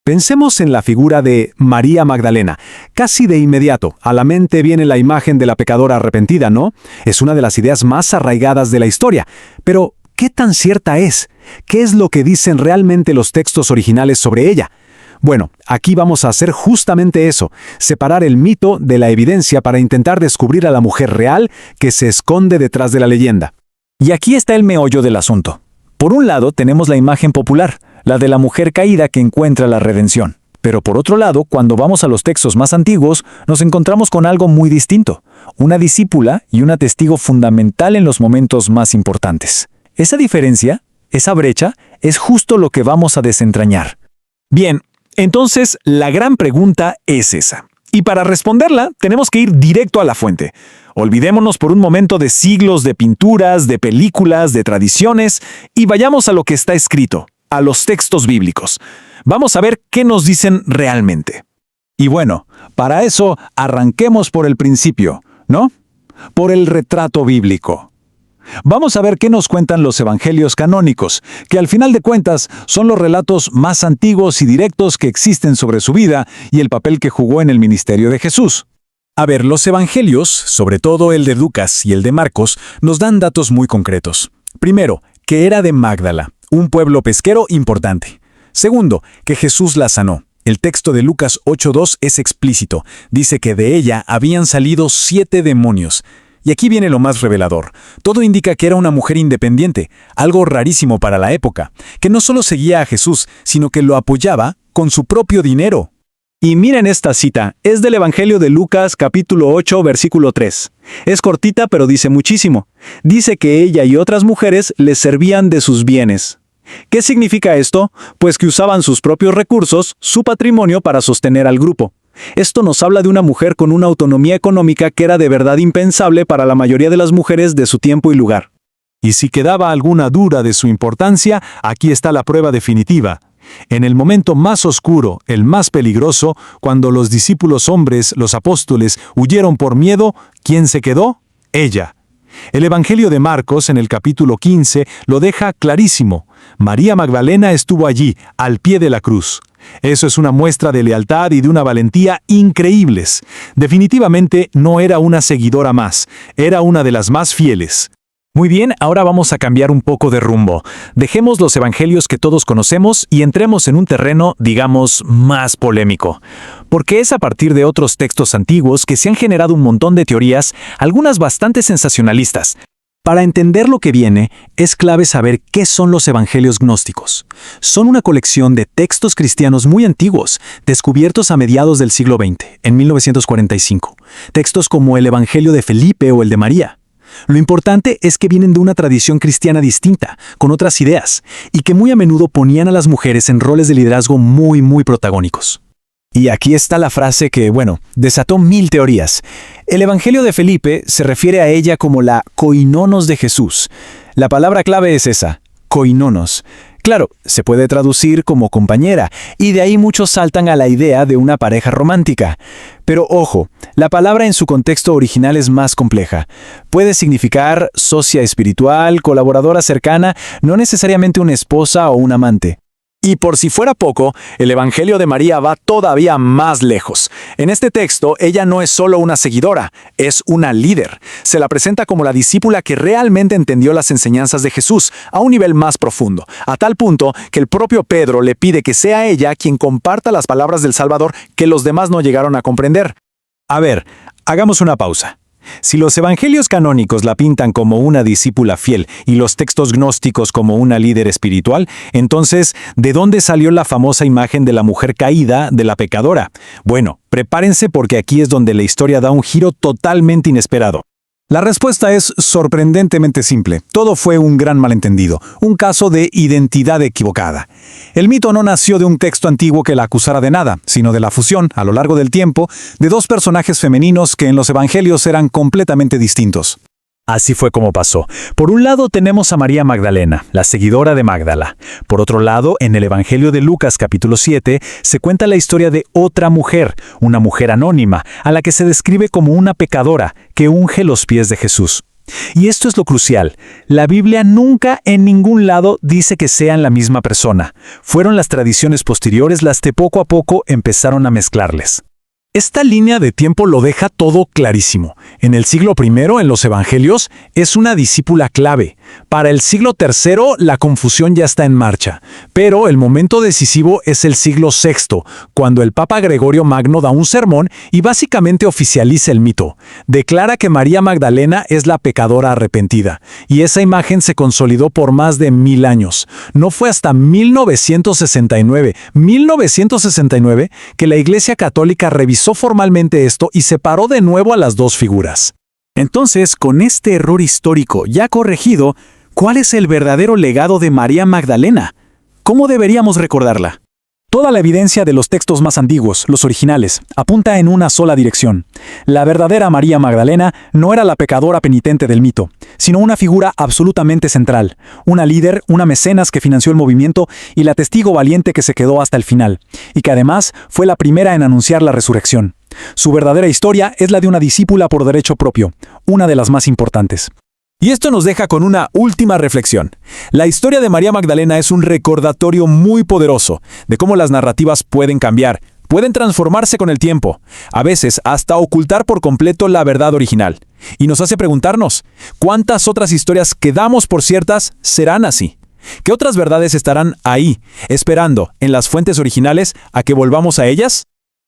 Pensemos en la figura de María Magdalena. Casi de inmediato, a la mente viene la imagen de la pecadora arrepentida, ¿no? Es una de las ideas más arraigadas de la historia. Pero, ¿qué tan cierta es? ¿Qué es lo que dicen realmente los textos originales sobre ella? Bueno, aquí vamos a hacer justamente eso, separar el mito de la evidencia para intentar descubrir a la mujer real que se esconde detrás de la leyenda. Y aquí está el meollo del asunto. Por un lado tenemos la imagen popular, la de la mujer caída que encuentra la redención. Pero por otro lado, cuando vamos a los textos más antiguos, nos encontramos con algo muy distinto, una discípula y una testigo fundamental en los momentos más importantes. Esa diferencia, esa brecha, es justo lo que vamos a desentrañar. Bien, entonces la gran pregunta es esa. Y para responderla, tenemos que ir directo a la fuente. Olvidémonos por un momento de siglos de pinturas, de películas, de tradiciones, y vayamos a lo que está escrito, a los textos bíblicos. Vamos a ver qué nos dicen realmente. Y bueno, para eso arranquemos por el principio, ¿no? Por el retrato bíblico. Vamos a ver qué nos cuentan los evangelios canónicos, que al final de cuentas son los relatos más antiguos y directos que existen sobre su vida y el papel que jugó en el ministerio de Jesús. A ver, los evangelios, sobre todo el de Lucas y el de Marcos, nos dan datos muy concretos. Primero, que era de Magdala, un pueblo pesquero importante. Segundo, que Jesús la sanó. El texto de Lucas 8:2 es explícito. Dice que de ella habían salido 7 demonios. Y aquí viene lo más revelador. Todo indica que era una mujer independiente, algo rarísimo para la época, que no solo seguía a Jesús, sino que lo apoyaba con su propio dinero. Y miren esta cita, es del Evangelio de Lucas capítulo 8, versículo 3. Es cortita pero dice muchísimo. Dice que ella y otras mujeres les servían de sus bienes. ¿Qué significa esto? Pues que usaban sus propios recursos, su patrimonio para sostener al grupo. Esto nos habla de una mujer con una autonomía económica que era de verdad impensable para la mayoría de las mujeres de su tiempo y lugar. Y si quedaba alguna duda de su importancia, aquí está la prueba definitiva. En el momento más oscuro, el más peligroso, cuando los discípulos hombres, los apóstoles, huyeron por miedo, ¿quién se quedó? Ella. El Evangelio de Marcos, en el capítulo 15, lo deja clarísimo. María Magdalena estuvo allí, al pie de la cruz. Eso es una muestra de lealtad y de una valentía increíbles. Definitivamente no era una seguidora más, era una de las más fieles. Muy bien, ahora vamos a cambiar un poco de rumbo. Dejemos los evangelios que todos conocemos y entremos en un terreno, digamos, más polémico. Porque es a partir de otros textos antiguos que se han generado un montón de teorías, algunas bastante sensacionalistas. Para entender lo que viene, es clave saber qué son los evangelios gnósticos. Son una colección de textos cristianos muy antiguos, descubiertos a mediados del siglo XX, en 1945. Textos como el Evangelio de Felipe o el de María. Lo importante es que vienen de una tradición cristiana distinta, con otras ideas, y que muy a menudo ponían a las mujeres en roles de liderazgo muy protagónicos. Y aquí está la frase que, desató 1000 teorías. El Evangelio de Felipe se refiere a ella como la koinonos de Jesús. La palabra clave es esa, koinonos. Claro, se puede traducir como compañera, y de ahí muchos saltan a la idea de una pareja romántica. Pero ojo, la palabra en su contexto original es más compleja. Puede significar socia espiritual, colaboradora cercana, no necesariamente una esposa o un amante. Y por si fuera poco, el Evangelio de María va todavía más lejos. En este texto, ella no es solo una seguidora, es una líder. Se la presenta como la discípula que realmente entendió las enseñanzas de Jesús a un nivel más profundo, a tal punto que el propio Pedro le pide que sea ella quien comparta las palabras del Salvador que los demás no llegaron a comprender. A ver, hagamos una pausa. Si los evangelios canónicos la pintan como una discípula fiel y los textos gnósticos como una líder espiritual, entonces, ¿de dónde salió la famosa imagen de la mujer caída, de la pecadora? Bueno, prepárense porque aquí es donde la historia da un giro totalmente inesperado. La respuesta es sorprendentemente simple. Todo fue un gran malentendido, un caso de identidad equivocada. El mito no nació de un texto antiguo que la acusara de nada, sino de la fusión, a lo largo del tiempo, de dos personajes femeninos que en los evangelios eran completamente distintos. Así fue como pasó. Por un lado tenemos a María Magdalena, la seguidora de Magdala. Por otro lado, en el Evangelio de Lucas capítulo 7, se cuenta la historia de otra mujer, una mujer anónima, a la que se describe como una pecadora que unge los pies de Jesús. Y esto es lo crucial. La Biblia nunca en ningún lado dice que sean la misma persona. Fueron las tradiciones posteriores las que poco a poco empezaron a mezclarles. Esta línea de tiempo lo deja todo clarísimo. En el siglo I, en los Evangelios, es una discípula clave. Para el siglo III, la confusión ya está en marcha. Pero el momento decisivo es el siglo VI, cuando el Papa Gregorio Magno da un sermón y básicamente oficializa el mito. Declara que María Magdalena es la pecadora arrepentida. Y esa imagen se consolidó por más de 1000 años. No fue hasta 1969 que la Iglesia Católica revisó formalmente esto y separó de nuevo a las dos figuras. Entonces, con este error histórico ya corregido, ¿cuál es el verdadero legado de María Magdalena? ¿Cómo deberíamos recordarla? Toda la evidencia de los textos más antiguos, los originales, apunta en una sola dirección. La verdadera María Magdalena no era la pecadora penitente del mito, sino una figura absolutamente central, una líder, una mecenas que financió el movimiento y la testigo valiente que se quedó hasta el final, y que además fue la primera en anunciar la resurrección. Su verdadera historia es la de una discípula por derecho propio, una de las más importantes. Y esto nos deja con una última reflexión. La historia de María Magdalena es un recordatorio muy poderoso de cómo las narrativas pueden cambiar, pueden transformarse con el tiempo, a veces hasta ocultar por completo la verdad original. Y nos hace preguntarnos, ¿cuántas otras historias que damos por ciertas serán así? ¿Qué otras verdades estarán ahí, esperando, en las fuentes originales, a que volvamos a ellas?